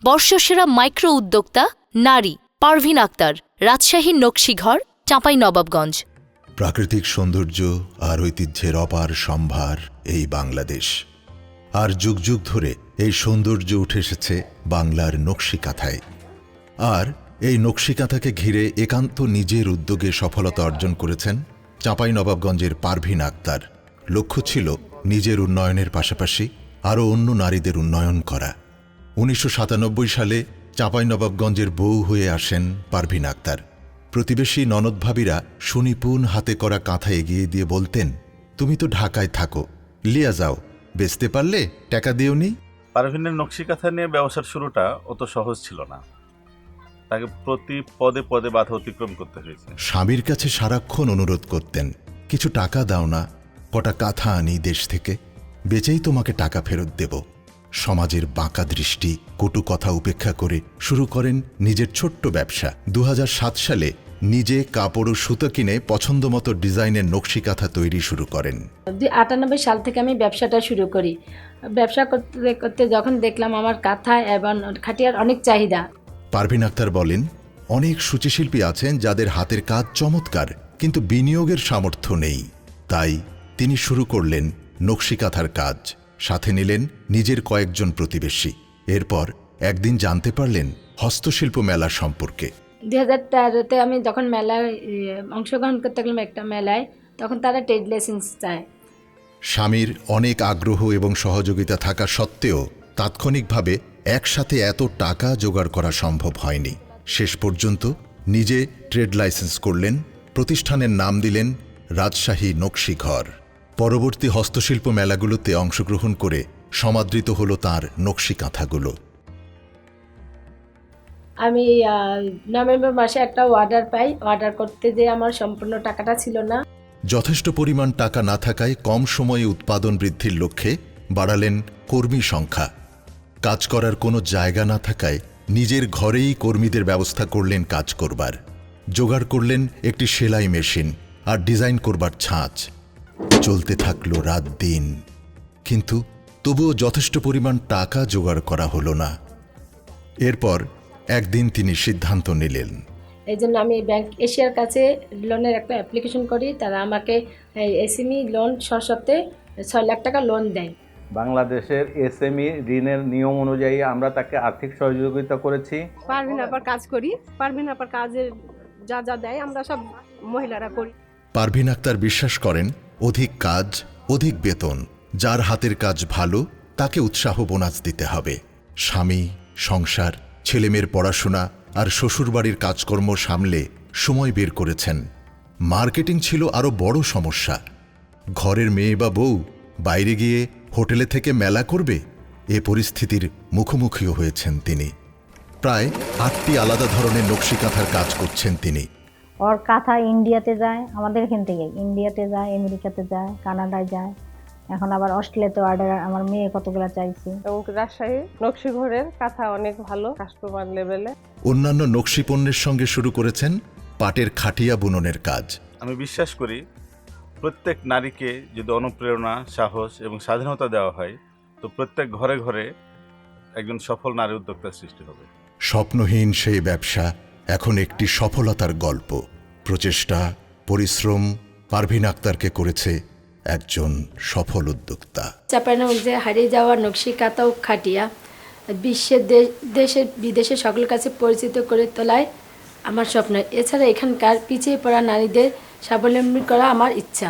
বর্ষসেরা মাইক্রো উদ্যোক্তা নারী পারভিন আক্তার, রাজশাহীর নকশীঘর, চাঁপাইনবাবগঞ্জ। প্রাকৃতিক সৌন্দর্য আর ঐতিহ্যের অপার সম্ভার এই বাংলাদেশ। আর যুগ যুগ ধরে এই সৌন্দর্য উঠে এসেছে বাংলার নকশিকাঁথায়। আর এই নকশিকাঁথাকে ঘিরে একান্ত নিজের উদ্যোগে সফলতা অর্জন করেছেন চাঁপাইনবাবগঞ্জের পারভিন আক্তার। লক্ষ্য ছিল নিজের উন্নয়নের পাশাপাশি আরও অন্য নারীদের উন্নয়ন করা। ১৯৯৭ সালে চাঁপাইনবাবগঞ্জের বউ হয়ে আসেন পারভিন আক্তার। প্রতিবেশী ননদভাবিরা সুনিপুণ হাতে করা কাঁথা এগিয়ে দিয়ে বলতেন, তুমি তো ঢাকায় থাকো, লিয়া যাও, বেচতে পারলে টাকা দিওনি। পারভিনের নকশিকাঁথা নিয়ে ব্যবসার শুরুটা অত সহজ ছিল না। তাকে প্রতি পদে পদে বাধা অতিক্রম করতে হয়েছে। স্বামীর কাছে সারাক্ষণ অনুরোধ করতেন, কিছু টাকা দাও না, কটা কাঁথা আনি দেশ থেকে, বেচেই তোমাকে টাকা ফেরত দেব। সমাজের বাঁকা দৃষ্টি, কটু কথা উপেক্ষা করে শুরু করেন নিজের ছোট্ট ব্যবসা। ২০০৭ সালে নিজে কাপড় ও সুতো কিনে পছন্দমতো ডিজাইনের নকশিকাঁথা তৈরি শুরু করেন। ৯৮ সাল থেকে আমি ব্যবসাটা শুরু করি। ব্যবসা করতে করতে যখন দেখলাম আমার কাঁথা এবং খাটিয়ার অনেক চাহিদা। পারভিন আক্তার বলেন, অনেক সূচিশিল্পী আছেন যাদের হাতের কাজ চমৎকার, কিন্তু বিনিয়োগের সামর্থ্য নেই। তাই তিনি শুরু করলেন নকশিকাঁথার কাজ। সাথে নিলেন নিজের কয়েকজন প্রতিবেশী। এরপর একদিন জানতে পারলেন হস্তশিল্প মেলা সম্পর্কে। ২০১৩-তে আমি যখন মেলায় অংশগ্রহণ করতে গেলাম একটা মেলায়, তখন তারা ট্রেড লাইসেন্স চায়। স্বামীর অনেক আগ্রহ এবং সহযোগিতা থাকা সত্ত্বেও তাৎক্ষণিকভাবে একসাথে এত টাকা জোগাড় করা সম্ভব হয়নি। শেষ পর্যন্ত নিজে ট্রেড লাইসেন্স করলেন, প্রতিষ্ঠানের নাম দিলেন রাজশাহী নকশীঘর। পরবর্তী হস্তশিল্প মেলাগুলোতে অংশগ্রহণ করে সমাদৃত হল তাঁর নকশিকাঁথাগুলো। আমি নভেম্বর মাসে একটা অর্ডার পাই। অর্ডার করতে যেয়ে আমার সম্পূর্ণ টাকাটা ছিল না। যথেষ্ট পরিমাণ টাকা না থাকায় কম সময়ে উৎপাদন বৃদ্ধির লক্ষ্যে বাড়ালেন কর্মী সংখ্যা। কাজ করার কোনো জায়গা না থাকায় নিজের ঘরেই কর্মীদের ব্যবস্থা করলেন কাজ করবার। জোগাড় করলেন একটি সেলাই মেশিন আর ডিজাইন করবার ছাঁচ। চলতে থাকলো রাত দিন, কিন্তু তবুও যথেষ্ট পরিমাণ টাকা জোগাড় করা হলো না। এরপর একদিন তিনি সিদ্ধান্ত নিলেন। এই জন্য আমি ব্যাংক এশিয়ার কাছে লোনের একটা অ্যাপ্লিকেশন করি। তারা আমাকে এসএমই লোন সশর্তে ৬ লাখ টাকা লোন দেয়। বাংলাদেশের এসএমই ঋণের নিয়ম অনুযায়ী আমরা তাকে আর্থিক সহযোগিতা করেছি। পারভিন আপার কাজ করি। পারভিন আপার কাজের যা যা দেয় আমরা সব মহিলারা করি। পারভিন আক্তার বিশ্বাস করেন, অধিক কাজ, অধিক বেতন। যার হাতের কাজ ভালো তাকে উৎসাহ বোনাস দিতে হবে। স্বামী, সংসার, ছেলেমেয়ের পড়াশোনা আর শ্বশুরবাড়ির কাজকর্ম সামলে সময় বের করেছেন। মার্কেটিং ছিল আরও বড় সমস্যা। ঘরের মেয়ে বা বউ বাইরে গিয়ে হোটেলে থেকে মেলা করবে, এ পরিস্থিতির মুখোমুখিও হয়েছেন তিনি। প্রায় ৮টি আলাদা ধরনের নকশিকাঁথার কাজ করছেন তিনি। ওর কাঁথা ইন্ডিয়াতে যায়, আমাদের এখান থেকে ইন্ডিয়াতে যায়, আমেরিকাতে যায়, কানাডায় যায়, এখন আবার অস্ট্রেলিয়াতে অর্ডার আমার মেয়ে কতগুলো চাইছে। এবং রাজশাহী নকশীঘরের কাঁথা অনেক ভালো কাস্টমার লেভেলে। অন্যান্য নকশি পণ্যের সঙ্গে শুরু করেছেন পাটের খাটিয়া বুননের কাজ। আমি বিশ্বাস করি প্রত্যেক নারীকে যদি অনুপ্রেরণা, সাহস এবং স্বাধীনতা দেওয়া হয়, তো প্রত্যেক ঘরে ঘরে একজন সফল নারী উদ্যোক্তার সৃষ্টি হবে। স্বপ্নহীন সেই ব্যবসা এখন একটি সফলতার গল্প। প্রচেষ্টা, পরিশ্রম পারভিন আক্তারকে করেছে একজন সফল উদ্যোক্তা। চাঁপাইনবাবগঞ্জে হারিয়ে যাওয়া নকশিকাঁথা ও খাটিয়া বিশ্বের দেশে বিদেশে সকলের কাছে পরিচিত করে তোলায় আমার স্বপ্ন। এছাড়া এখানকার পিছিয়ে পড়া নারীদের স্বাবলম্বী করা আমার ইচ্ছা।